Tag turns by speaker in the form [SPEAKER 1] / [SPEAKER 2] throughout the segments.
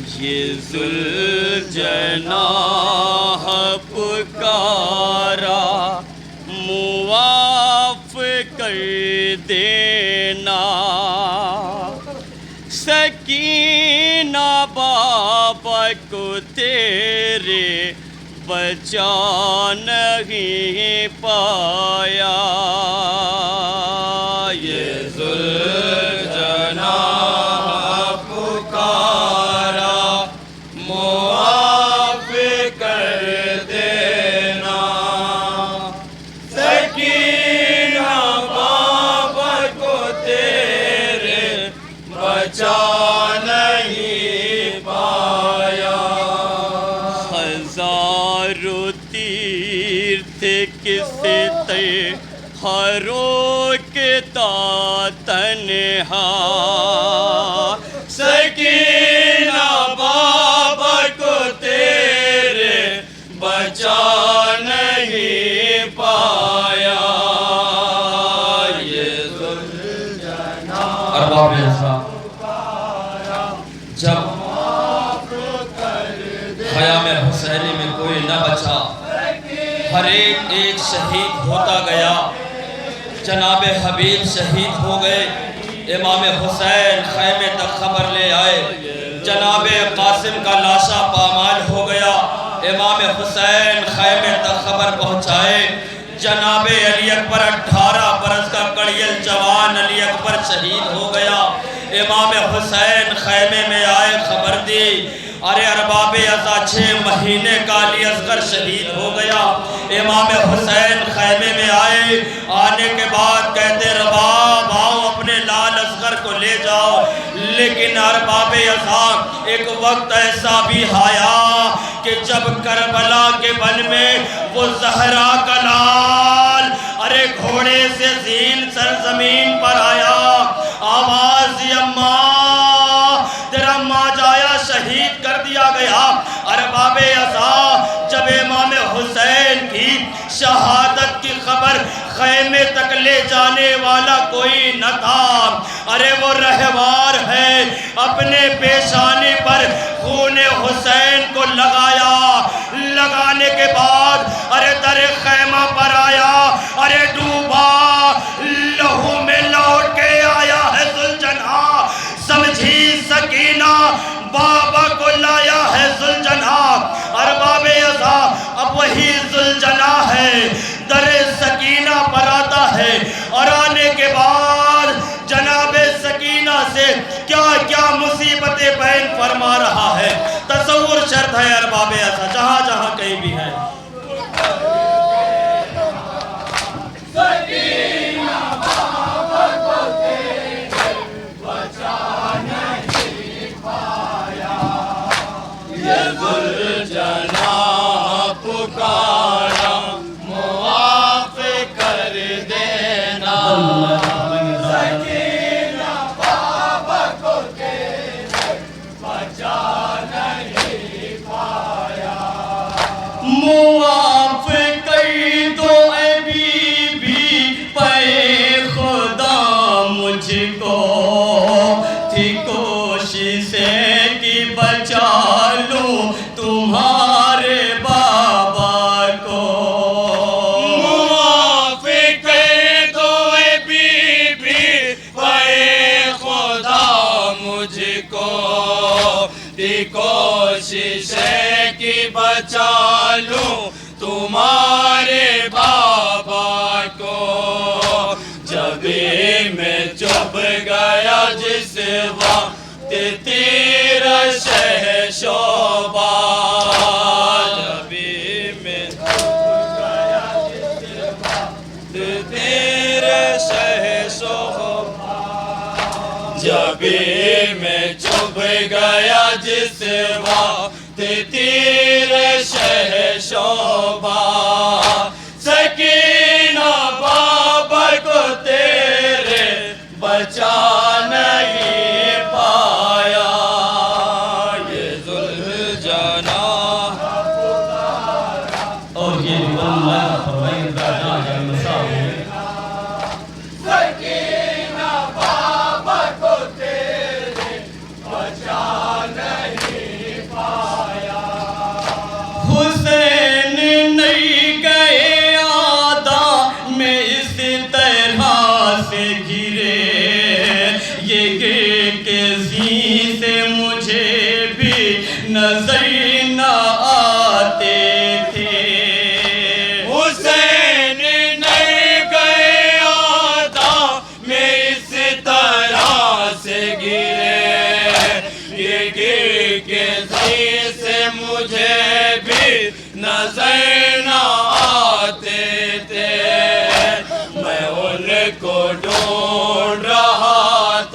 [SPEAKER 1] ये ज़ुल्जनाह पुकारा मुआफ़ कर देना। सकीना बाबा को तेरे बचा नहीं पाया। ये ज़ुल्जनाह पुकारा मुआफ़ कर देना। सकीना बाबा को तेरे बचा नहीं पाया। हज़ारों तीर्थ किसे ते हरों के तन्हा। सकीना बाबा को तेरे बचा नहीं पाया। ये
[SPEAKER 2] अरबाब जब ख़याम हुसैनी में कोई न बचा, हर एक शहीद होता गया। जनाब हबीब शहीद हो गए। इमाम हुसैन खैमे तक खबर ले आए। जनाब कासिम का लाशा पामाल हो गया। इमाम हुसैन खैमे तक खबर पहुँचाए। जनाब अली अकबर 18 बरस का कड़ियल जवान अली अकबर शहीद हो गया। इमाम हुसैन खैमे में आए, खबर दी। अरे अरबाब अज़ा 6 महीने का अली असगर शहीद हो गया। इमाम हुसैन खैमे में आए। आने के बाद कहते रबाब आओ अपने लाल असगर को ले जाओ। लेकिन अरबाब अज़ा एक वक्त ऐसा भी आया कि जब करबला के वन में वो ज़हरा का लाल अरे घोड़े से ज़ील सरजमीन पर आया। आवाज़ अम्मा तेरा माँ जाया शहीद कर दिया गया। अरबाब अज़ा जब इमाम हुसैन की शहादत की खबर खैमे तक ले जाने वाला कोई न था। अरे वो रहवार है, अपने पेशानी पर खून हुसैन को लगाया। लगाने के बाद अरे दरे खैमा पर आया। अरे डूबा लहू में लौट के आया है ज़ुल्जनाह। समझी सकीना बाबा को लाया है ज़ुल्जनाह। अरबाब अज़ा अब वही ज़ुल्जनाह है, दरे सकीना पर आता है। और आने के बाद जनाब सकीना से क्या क्या मुसीबतें बयान फरमा रहा है। तसव्वुर शर्त है अरबाब अज़ा जहाँ जहाँ कहीं भी है।
[SPEAKER 1] ज़ुल्जनाह पुकारा मुआफ़ कर देना। सकीना बाबा को तेरे बचा नहीं पाया। मुआफ़ कर दो ऐ बीबी पे खुदा मुझको। थी कोशिश कि बचा लूं तुम्हारे बाबा को। मुआफ़ कर दो ऐ बीबी पे खुदा मुझको। थी कोशिश कि बचा लूं तुम्हारे बाबा को। जब मैं चुप गया जिस वक्त तेरा शहशोबा। जब मैं चुप गया जिस वक्त तेरा शहशोबा। जब मैं चुप गया जिस वक्त तेरा शहशोबा। सकीना बाबा को तेरे बचा नहीं पाया। ये ज़ुल्जनाह
[SPEAKER 2] और ये अल्लाह फरमाएंगे
[SPEAKER 1] सकीना बाबा को तेरे बचा नहीं
[SPEAKER 2] नजर न आते थे।
[SPEAKER 1] हुसैन नहीं गया था मैं इस तरह से गिरे, ये गिर के से मुझे भी नजर न आते थे। मैं उनको ढूंढ रहा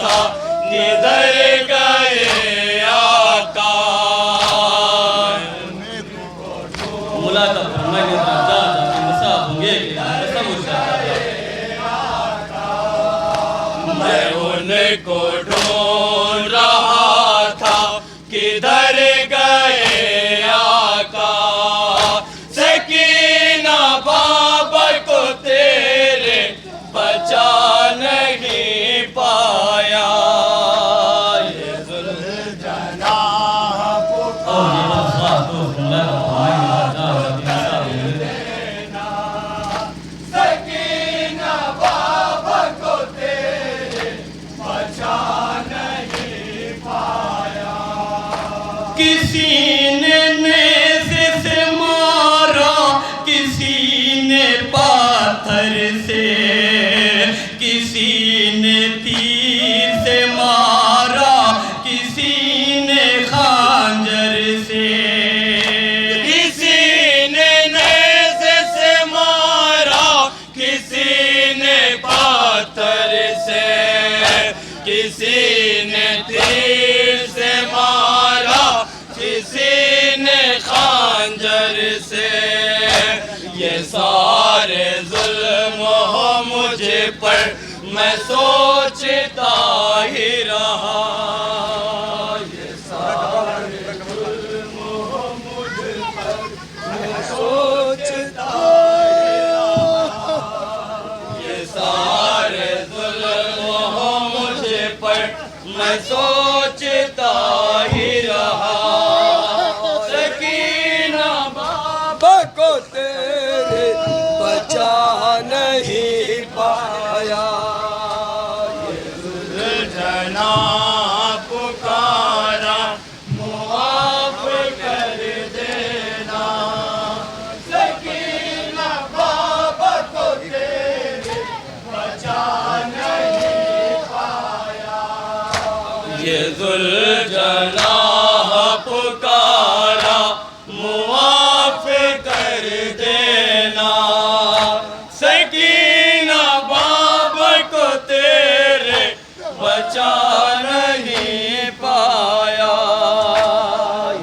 [SPEAKER 1] था किधर गए आका।
[SPEAKER 2] मुलाकात फरमाइए जा मुसाफ होंगे
[SPEAKER 1] मैं उनको ढूंढ रहा था किधर गए आका। सकीना बाबर को तेरे बचा नहीं पाया। ये जुल्फ़-ए-जना सकीना बाबर को तेरे बचा नहीं पाया।
[SPEAKER 2] किसी ने नेज़े से मारा, किसी ने पाथर से, किसी ने तीर से मारा, किसी ने खंजर से।
[SPEAKER 1] किसी ने नेज़े से मारा, किसी ने पत्थर से, किसी ने तीर से मारा, किसी ने खंजर से। ये सारे जुल्म हो मुझे पर मैं सोचता ही रहा। ये सारे जुल्म हो मुझे पर मैं सोचता ही रहा। ये सारे जुल्म हो मुझे पर मैं सोचता ही रहा। सकीना बाबा को तेरे बचा नहीं पाया। ये जुल्फ़-ए-जना पुकारा मुआफ़ कर देना। सकीना बाबा को तेरे बचा नहीं पाया। ये जुल्फ़-ए-जना पुकारा मुआफ़ कर देना। सकीना बाबा को तेरे बचा नहीं पाया।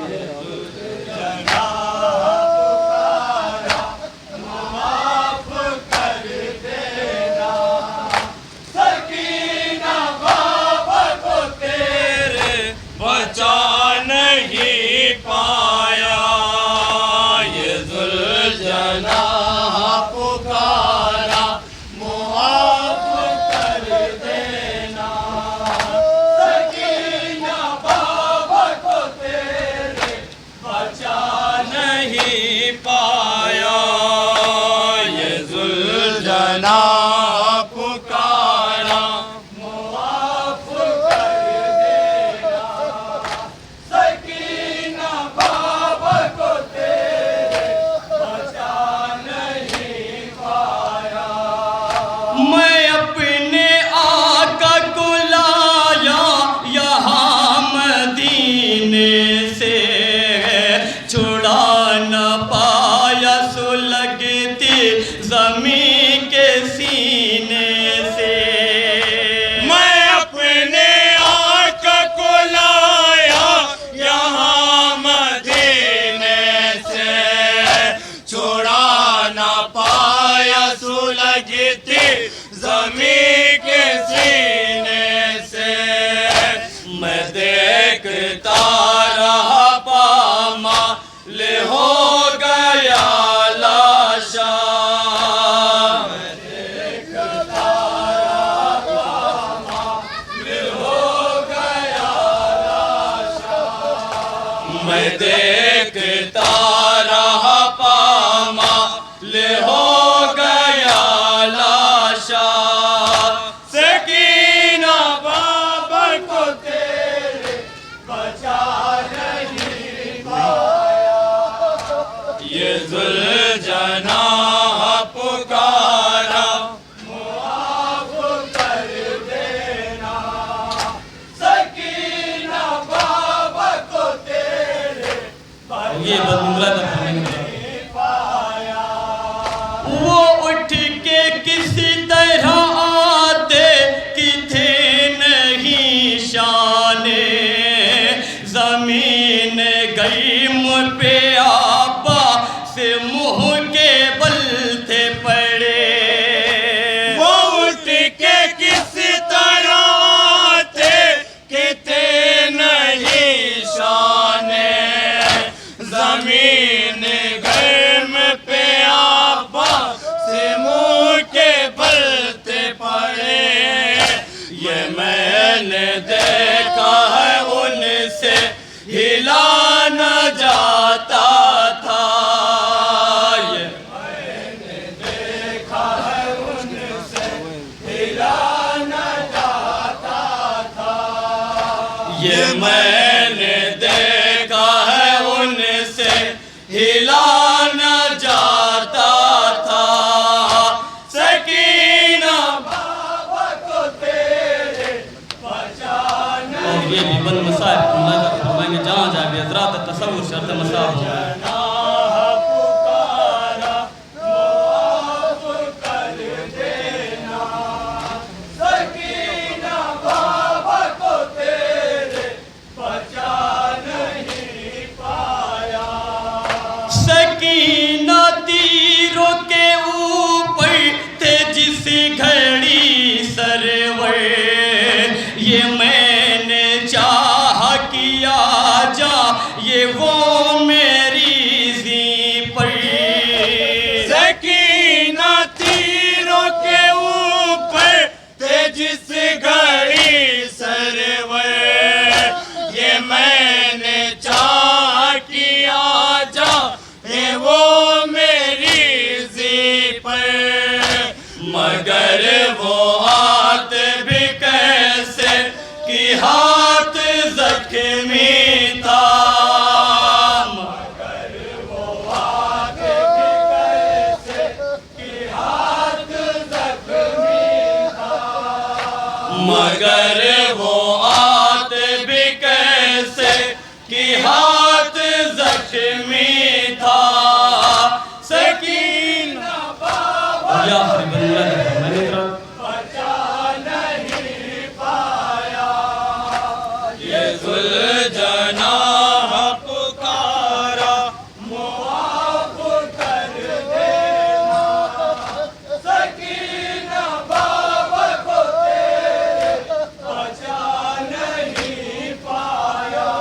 [SPEAKER 1] ये जुल्फ़-ए-जना पुकारा मुआफ़ कर देना। सकीना बाबा को तेरे बचा नहीं पाया। ये जुल्फ़-ए-जना पुकारा मुआफ़ कर देना। सकीना बाबा को तेरे बचा नहीं पाया। ये जुल्फ़-ए-जना पुकारा मुआफ़ कर देना। सकीना बाबा को तेरे बचा नहीं पाया।
[SPEAKER 2] मैं अपने आका को लाया यहाँ मदीने से, छुड़ा न पाया सुलगती ज़मीं के सीने से।
[SPEAKER 1] मैं अपने आका को लाया यहाँ मदीने से, छुड़ा ना पाया सुलगती ज़मीं के सीने से। मैं देखता रहा पामा ले हो गया लाशा। मैं देखता रहा पामा ले हो गया लाशा। मैं देखता रहा पामा ले हो गया लाशा। सकीना बाबा को तेरे बचा नहीं जुल्जनाह पुकारा मुआफ कर देना, सकीना बाबा को तेरे
[SPEAKER 2] ये बदमुगला था
[SPEAKER 1] नहीं पाया।
[SPEAKER 2] वो उठ के किसी तरह आते कि थे नहीं शाने, जमीन गई मुँह पे आबा से मुँह के बल थे पड़े।
[SPEAKER 1] वो उठ के किस तरह आते कि थे नहीं शाने, जमीन गर्म पे आबा से मुँह के बलते पड़े। ये मैंने देखा है उनसे हिला न जाता था, ये मैंने देखा है उनसे हिला न जाता था, ये मैंने देखा है उनसे हिला न जाता था। सकीना बाबा को तेरे बचाना
[SPEAKER 2] और ये भी बन मसाइब फरमाएंगे जहाँ जाए भी हजरात तसव्वुर शर्त मसाब हो।
[SPEAKER 1] पुकारा मुआफ कर देना, सकीना बाबा को तेरे बचा नहीं पाया।
[SPEAKER 2] सकीना तीरों के ऊपर थे जिस घड़ी सरवर, ये मैंने चाह किया जा ये वो मेरी जी पर।
[SPEAKER 1] सकीना तीरों के ऊपर थे जिस घड़ी सरवर, ये मैंने चाह किया जा ये वो मेरी जी पर। मगर वो हाथ भी कैसे कि हाथ जख्मी था, मगर वो हाथ भी कैसे कि हाथ जख्मी था, मगर वो हाथ भी कैसे कि हाथ जख्मी था। सकीना बाबा
[SPEAKER 2] या आखिरी बदमुगला था फरमाएंगे
[SPEAKER 1] बचा नहीं पाया। ये जुल्जनाह पुकारा मुआफ कर देना, सकीना बाबा को तेरे बचा नहीं पाया।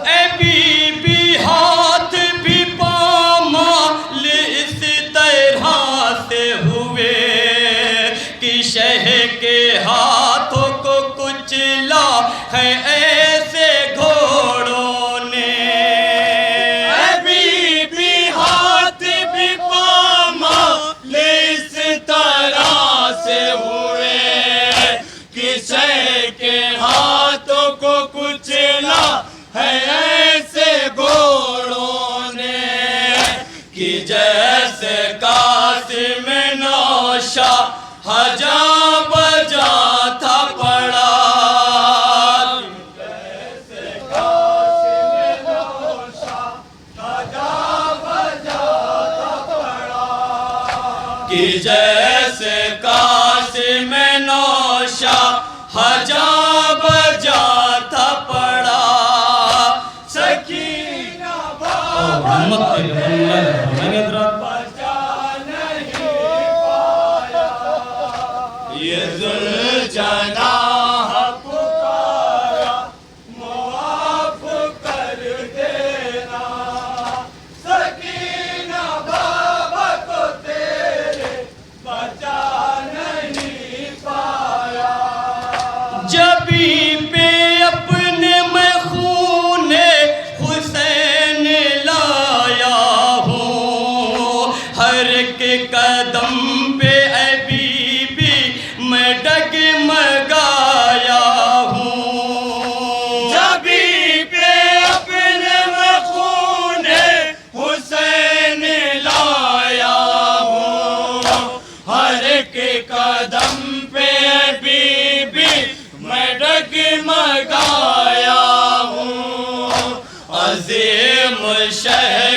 [SPEAKER 2] ए बीबी हाथ भी पामाल इस तरह से हुए कि शह के हाथों को कुचला है ऐसे घोड़ों ने।
[SPEAKER 1] बीबी हाथ भी पामाल इस तरह से हुए कि शह के हाथों को कुचला है ऐसे घोड़ों ने, कि जैसे कासिम नौशा हजा बजा था पड़ा। जैसे कासिम नौशा हजा बजा था पड़ा, कि जैसे कासिम नौशा हजा बजा था पड़ा। सकीना बाबा
[SPEAKER 2] हिम्मत के बदमुगला था फरमाएंगे हजरात
[SPEAKER 1] बचा नहीं पाया। ये जुल्जनाह पुकारा मुआफ कर देना, सकीना बाबा को तेरे बचा नहीं पाया।
[SPEAKER 2] जबी पे अपने मैं खूने हुसैन लाया हूँ, कोई शहर